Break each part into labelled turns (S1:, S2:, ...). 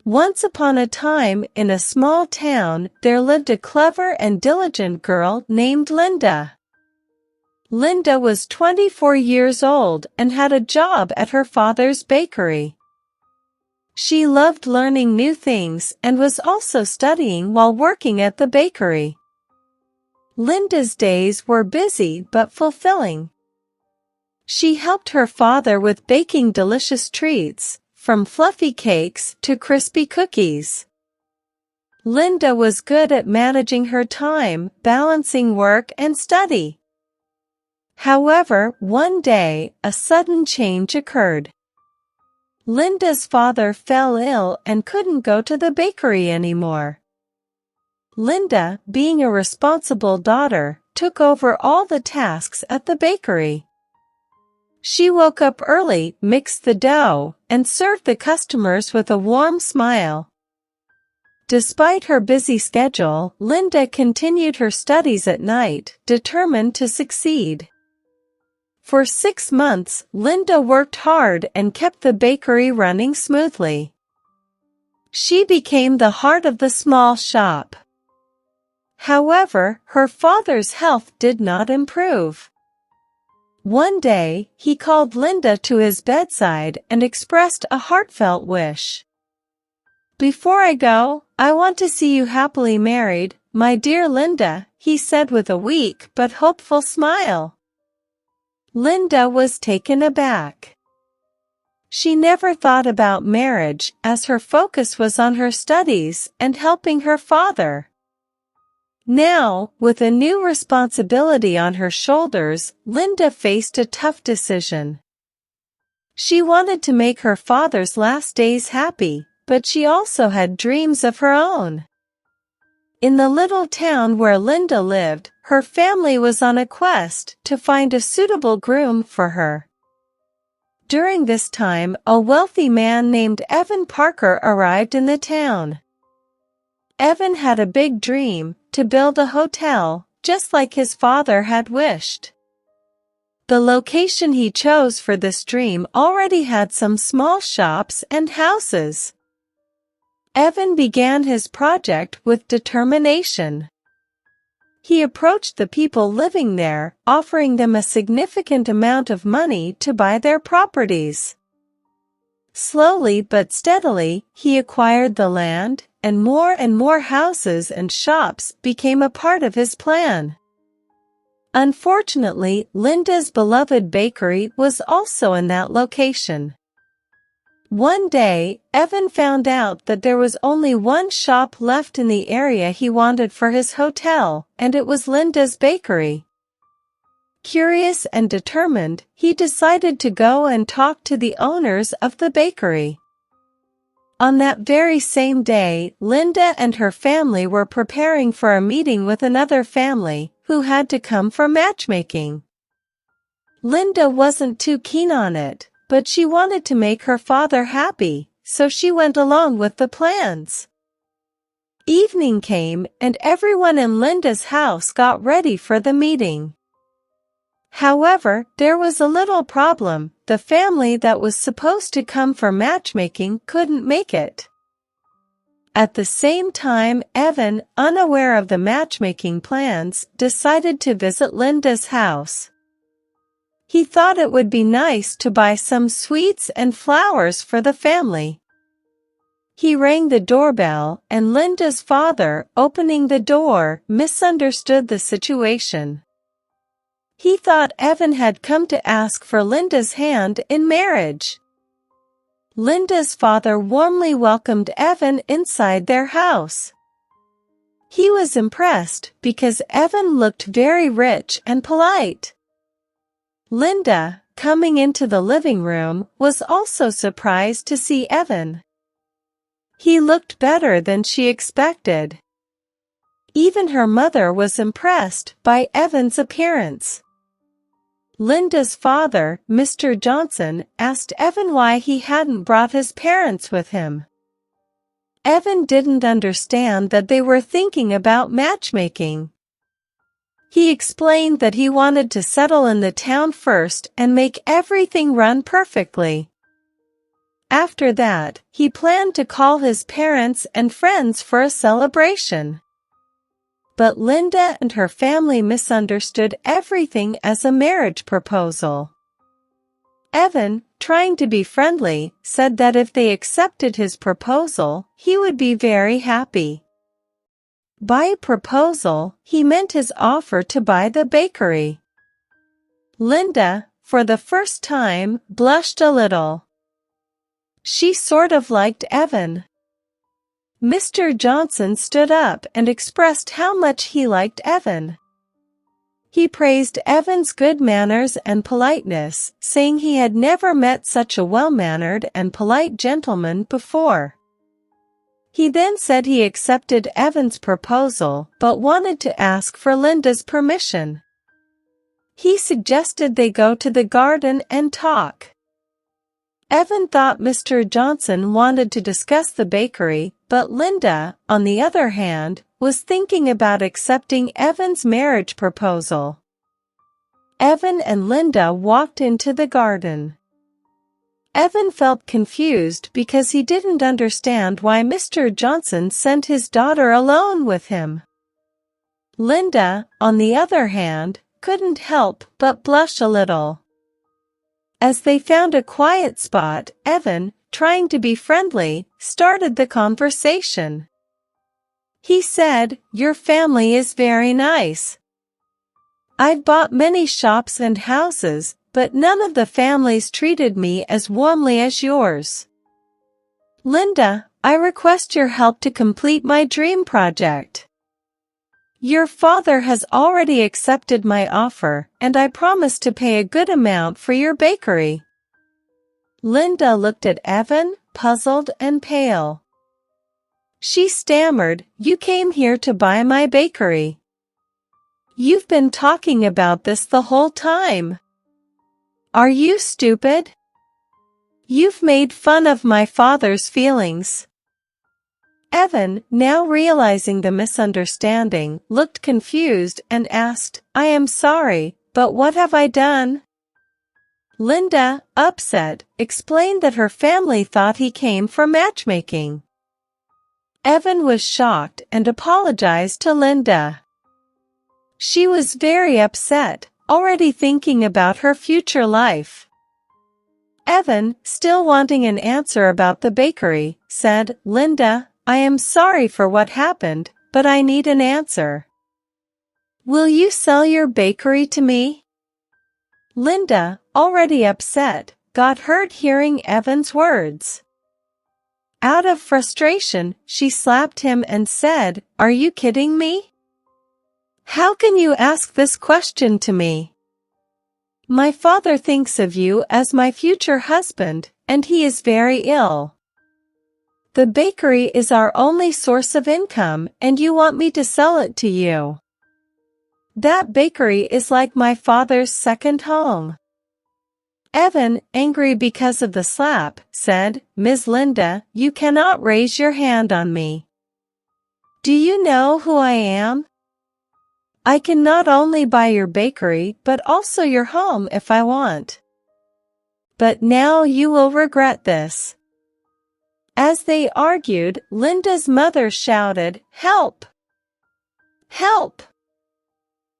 S1: Once upon a time, in a small town, there lived a clever and diligent girl named Linda. Linda was 24 years old and had a job at her father's bakery. She loved learning new things and was also studying while working at the bakery. Linda's days were busy but fulfilling. She helped her father with baking delicious treats, from fluffy cakes to crispy cookies. Linda was good at managing her time, balancing work and study. However, one day, a sudden change occurred. Linda's father fell ill and couldn't go to the bakery anymore. Linda, being a responsible daughter, took over all the tasks at the bakery. She woke up early, mixed the dough, and served the customers with a warm smile. Despite her busy schedule, Linda continued her studies at night, determined to succeed. For 6 months, Linda worked hard and kept the bakery running smoothly. She became the heart of the small shop. However, her father's health did not improve. One day, he called Linda to his bedside and expressed a heartfelt wish. "Before I go, I want to see you happily married, my dear Linda," he said with a weak but hopeful smile. Linda was taken aback. She never thought about marriage, as her focus was on her studies and helping her father. Now, with a new responsibility on her shoulders, Linda faced a tough decision. She wanted to make her father's last days happy, but she also had dreams of her own. In the little town where Linda lived, her family was on a quest to find a suitable groom for her. During this time, a wealthy man named Evan Parker arrived in the town. Evan had a big dream, to build a hotel, just like his father had wished. The location he chose for this dream already had some small shops and houses. Evan began his project with determination. He approached the people living there, offering them a significant amount of money to buy their properties. Slowly but steadily, he acquired the land, and more houses and shops became a part of his plan. Unfortunately, Linda's beloved bakery was also in that location. One day, Evan found out that there was only one shop left in the area he wanted for his hotel, and it was Linda's bakery. Curious and determined, he decided to go and talk to the owners of the bakery. On that very same day, Linda and her family were preparing for a meeting with another family, who had to come for matchmaking. Linda wasn't too keen on it, but she wanted to make her father happy, so she went along with the plans. Evening came, and everyone in Linda's house got ready for the meeting. However, there was a little problem. The family that was supposed to come for matchmaking couldn't make it. At the same time, Evan, unaware of the matchmaking plans, decided to visit Linda's house. He thought it would be nice to buy some sweets and flowers for the family. He rang the doorbell, and Linda's father, opening the door, misunderstood the situation. He thought Evan had come to ask for Linda's hand in marriage. Linda's father warmly welcomed Evan inside their house. He was impressed because Evan looked very rich and polite. Linda, coming into the living room, was also surprised to see Evan. He looked better than she expected. Even her mother was impressed by Evan's appearance. Linda's father, Mr. Johnson, asked Evan why he hadn't brought his parents with him. Evan didn't understand that they were thinking about matchmaking. He explained that he wanted to settle in the town first and make everything run perfectly. After that, he planned to call his parents and friends for a celebration. But Linda and her family misunderstood everything as a marriage proposal. Evan, trying to be friendly, said that if they accepted his proposal, he would be very happy. By proposal, he meant his offer to buy the bakery. Linda, for the first time, blushed a little. She sort of liked Evan. Mr. Johnson stood up and expressed how much he liked Evan. He praised Evan's good manners and politeness, saying he had never met such a well-mannered and polite gentleman before. He then said he accepted Evan's proposal but wanted to ask for Linda's permission. He suggested they go to the garden and talk. Evan thought Mr. Johnson wanted to discuss the bakery, but Linda, on the other hand, was thinking about accepting Evan's marriage proposal. Evan and Linda walked into the garden. Evan felt confused because he didn't understand why Mr. Johnson sent his daughter alone with him. Linda, on the other hand, couldn't help but blush a little. As they found a quiet spot, Evan, trying to be friendly, started the conversation. He said, "Your family is very nice. I've bought many shops and houses, but none of the families treated me as warmly as yours. Linda, I request your help to complete my dream project. Your father has already accepted my offer, and I promise to pay a good amount for your bakery." Linda looked at Evan, puzzled and pale. She stammered, "You came here to buy my bakery. You've been talking about this the whole time. Are you stupid? You've made fun of my father's feelings." Evan, now realizing the misunderstanding, looked confused and asked, "I am sorry, but what have I done?" Linda, upset, explained that her family thought he came for matchmaking. Evan was shocked and apologized to Linda. She was very upset, already thinking about her future life. Evan, still wanting an answer about the bakery, said, "Linda, I am sorry for what happened, but I need an answer. Will you sell your bakery to me?" Linda, already upset, got hurt hearing Evan's words. Out of frustration, she slapped him and said, "Are you kidding me? How can you ask this question to me? My father thinks of you as my future husband, and he is very ill. The bakery is our only source of income, and you want me to sell it to you. That bakery is like my father's second home." Evan, angry because of the slap, said, "Ms. Linda, you cannot raise your hand on me. Do you know who I am? I can not only buy your bakery but also your home if I want. But now you will regret this." As they argued, Linda's mother shouted, "Help! Help!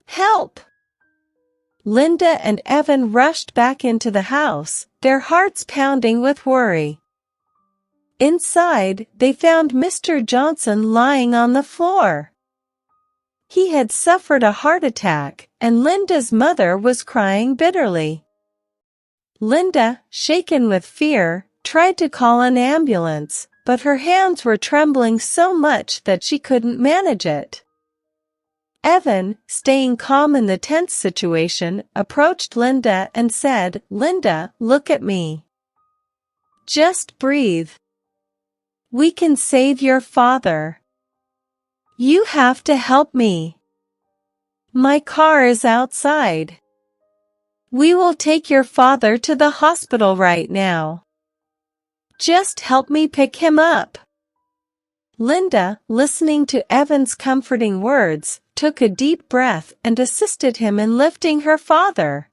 S1: Help!" Linda and Evan rushed back into the house, their hearts pounding with worry. Inside, they found Mr. Johnson lying on the floor. He had suffered a heart attack, and Linda's mother was crying bitterly. Linda, shaken with fear, tried to call an ambulance, but her hands were trembling so much that she couldn't manage it. Evan, staying calm in the tense situation, approached Linda and said, "Linda, look at me. Just breathe. We can save your father. You have to help me. My car is outside. We will take your father to the hospital right now. Just help me pick him up." Linda, listening to Evan's comforting words, took a deep breath and assisted him in lifting her father.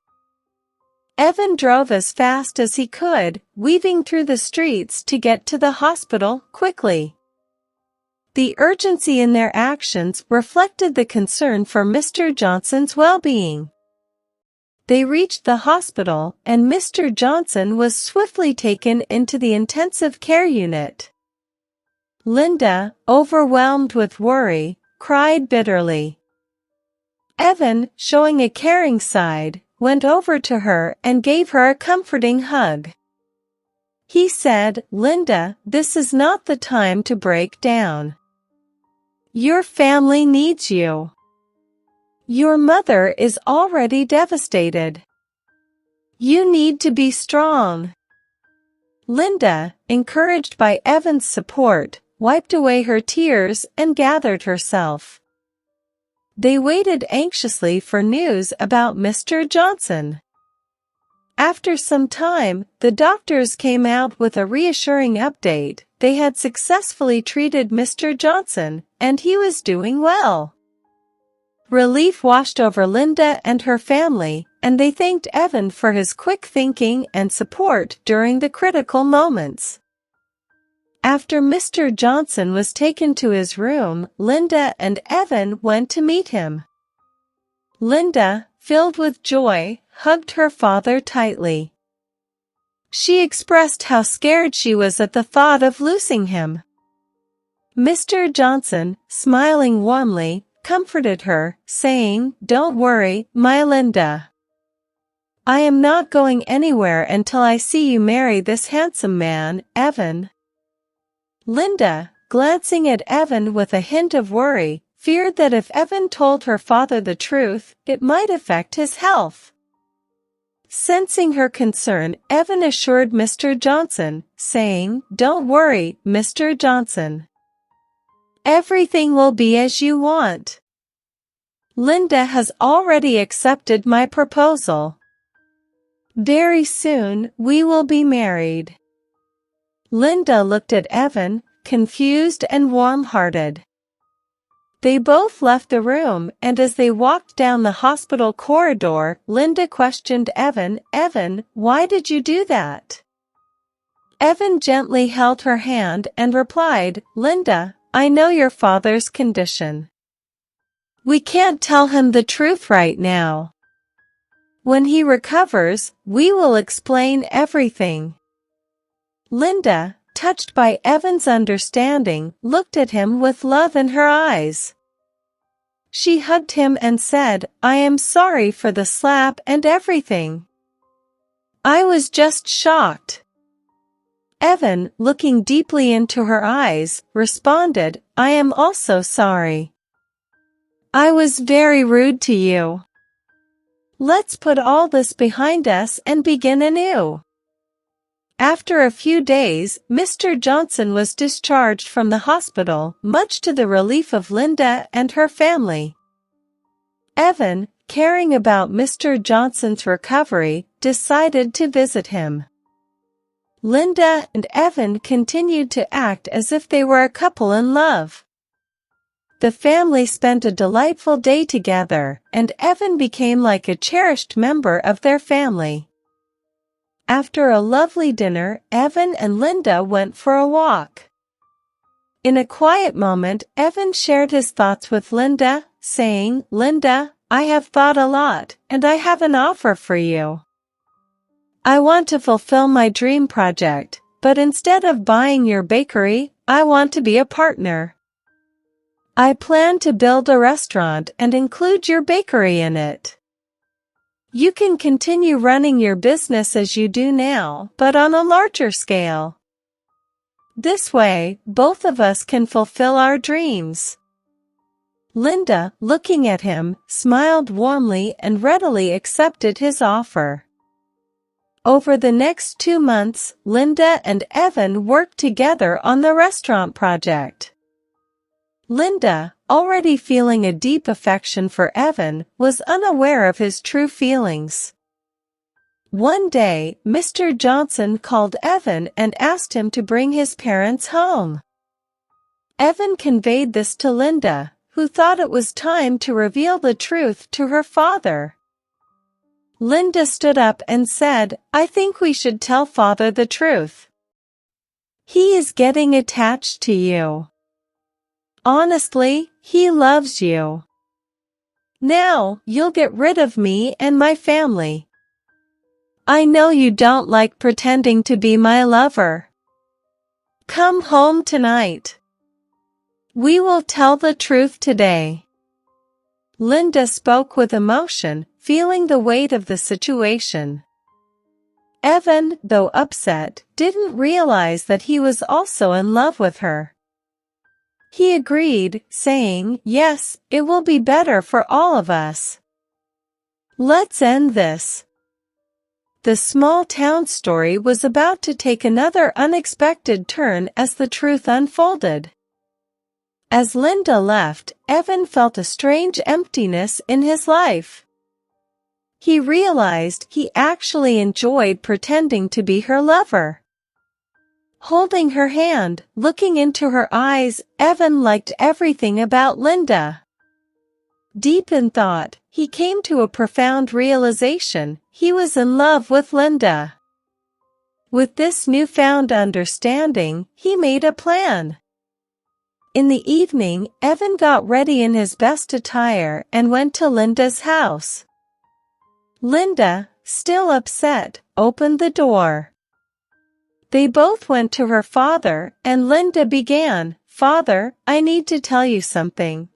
S1: Evan drove as fast as he could, weaving through the streets to get to the hospital quickly. The urgency in their actions reflected the concern for Mr. Johnson's well-being. They reached the hospital, and Mr. Johnson was swiftly taken into the intensive care unit. Linda, overwhelmed with worry, cried bitterly. Evan, showing a caring side, went over to her and gave her a comforting hug. He said, "Linda, this is not the time to break down. Your family needs you. Your mother is already devastated. You need to be strong." Linda, encouraged by Evan's support, wiped away her tears and gathered herself. They waited anxiously for news about Mr. Johnson. After some time, the doctors came out with a reassuring update. They had successfully treated Mr. Johnson, and he was doing well. Relief washed over Linda and her family, and they thanked Evan for his quick thinking and support during the critical moments. After Mr. Johnson was taken to his room, Linda and Evan went to meet him. Linda, filled with joy, hugged her father tightly. She expressed how scared she was at the thought of losing him. Mr. Johnson, smiling warmly, comforted her, saying, "Don't worry, my Linda. I am not going anywhere until I see you marry this handsome man, Evan." Linda, glancing at Evan with a hint of worry, feared that if Evan told her father the truth, it might affect his health. Sensing her concern, Evan assured Mr. Johnson, saying, "Don't worry, Mr. Johnson. Everything will be as you want. Linda has already accepted my proposal. Very soon, we will be married." Linda looked at Evan, confused and warm-hearted. They both left the room, and as they walked down the hospital corridor, Linda questioned Evan, "Evan, why did you do that?" Evan gently held her hand and replied, "Linda, I know your father's condition. We can't tell him the truth right now. When he recovers, we will explain everything." Linda, touched by Evan's understanding, looked at him with love in her eyes. She hugged him and said, "I am sorry for the slap and everything. I was just shocked." Evan, looking deeply into her eyes, responded, "I am also sorry. I was very rude to you. Let's put all this behind us and begin anew." After a few days, Mr. Johnson was discharged from the hospital, much to the relief of Linda and her family. Evan, caring about Mr. Johnson's recovery, decided to visit him. Linda and Evan continued to act as if they were a couple in love. The family spent a delightful day together, and Evan became like a cherished member of their family. After a lovely dinner, Evan and Linda went for a walk. In a quiet moment, Evan shared his thoughts with Linda, saying, "Linda, I have thought a lot, and I have an offer for you. I want to fulfill my dream project, but instead of buying your bakery, I want to be a partner. I plan to build a restaurant and include your bakery in it. You can continue running your business as you do now, but on a larger scale. This way, both of us can fulfill our dreams." Linda, looking at him, smiled warmly and readily accepted his offer. Over the next 2 months, Linda and Evan worked together on the restaurant project. Linda, already feeling a deep affection for Evan, was unaware of his true feelings. One day, Mr. Johnson called Evan and asked him to bring his parents home. Evan conveyed this to Linda, who thought it was time to reveal the truth to her father. Linda stood up and said, "I think we should tell Father the truth. He is getting attached to you. Honestly, he loves you. Now, you'll get rid of me and my family. I know you don't like pretending to be my lover. Come home tonight. We will tell the truth today." Linda spoke with emotion, feeling the weight of the situation. Evan, though upset, didn't realize that he was also in love with her. He agreed, saying, "Yes, it will be better for all of us. Let's end this." The small town story was about to take another unexpected turn as the truth unfolded. As Linda left, Evan felt a strange emptiness in his life. He realized he actually enjoyed pretending to be her lover. Holding her hand, looking into her eyes, Evan liked everything about Linda. Deep in thought, he came to a profound realization: he was in love with Linda. With this newfound understanding, he made a plan. In the evening, Evan got ready in his best attire and went to Linda's house. Linda, still upset, opened the door. They both went to her father, and Linda began, "Father, I need to tell you something."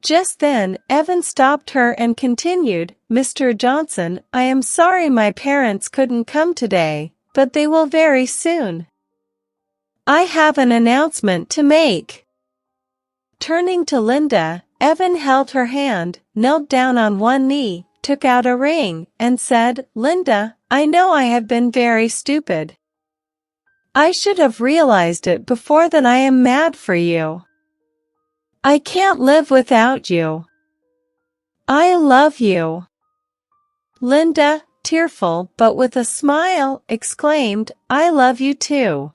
S1: Just then, Evan stopped her and continued, "Mr. Johnson, I am sorry my parents couldn't come today, but they will very soon. I have an announcement to make." Turning to Linda, Evan held her hand, knelt down on one knee, took out a ring, and said, "Linda, I know I have been very stupid. I should have realized it before that I am mad for you. I can't live without you. I love you." Linda, tearful but with a smile, exclaimed, "I love you too.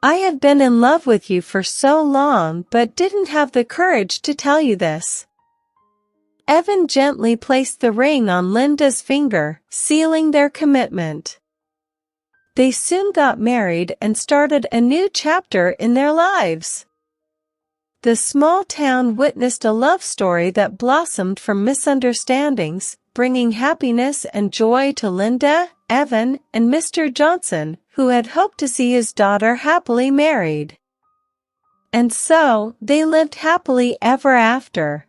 S1: I have been in love with you for so long but didn't have the courage to tell you this." Evan gently placed the ring on Linda's finger, sealing their commitment. They soon got married and started a new chapter in their lives. The small town witnessed a love story that blossomed from misunderstandings, bringing happiness and joy to Linda, Evan, and Mr. Johnson, who had hoped to see his daughter happily married. And so, they lived happily ever after.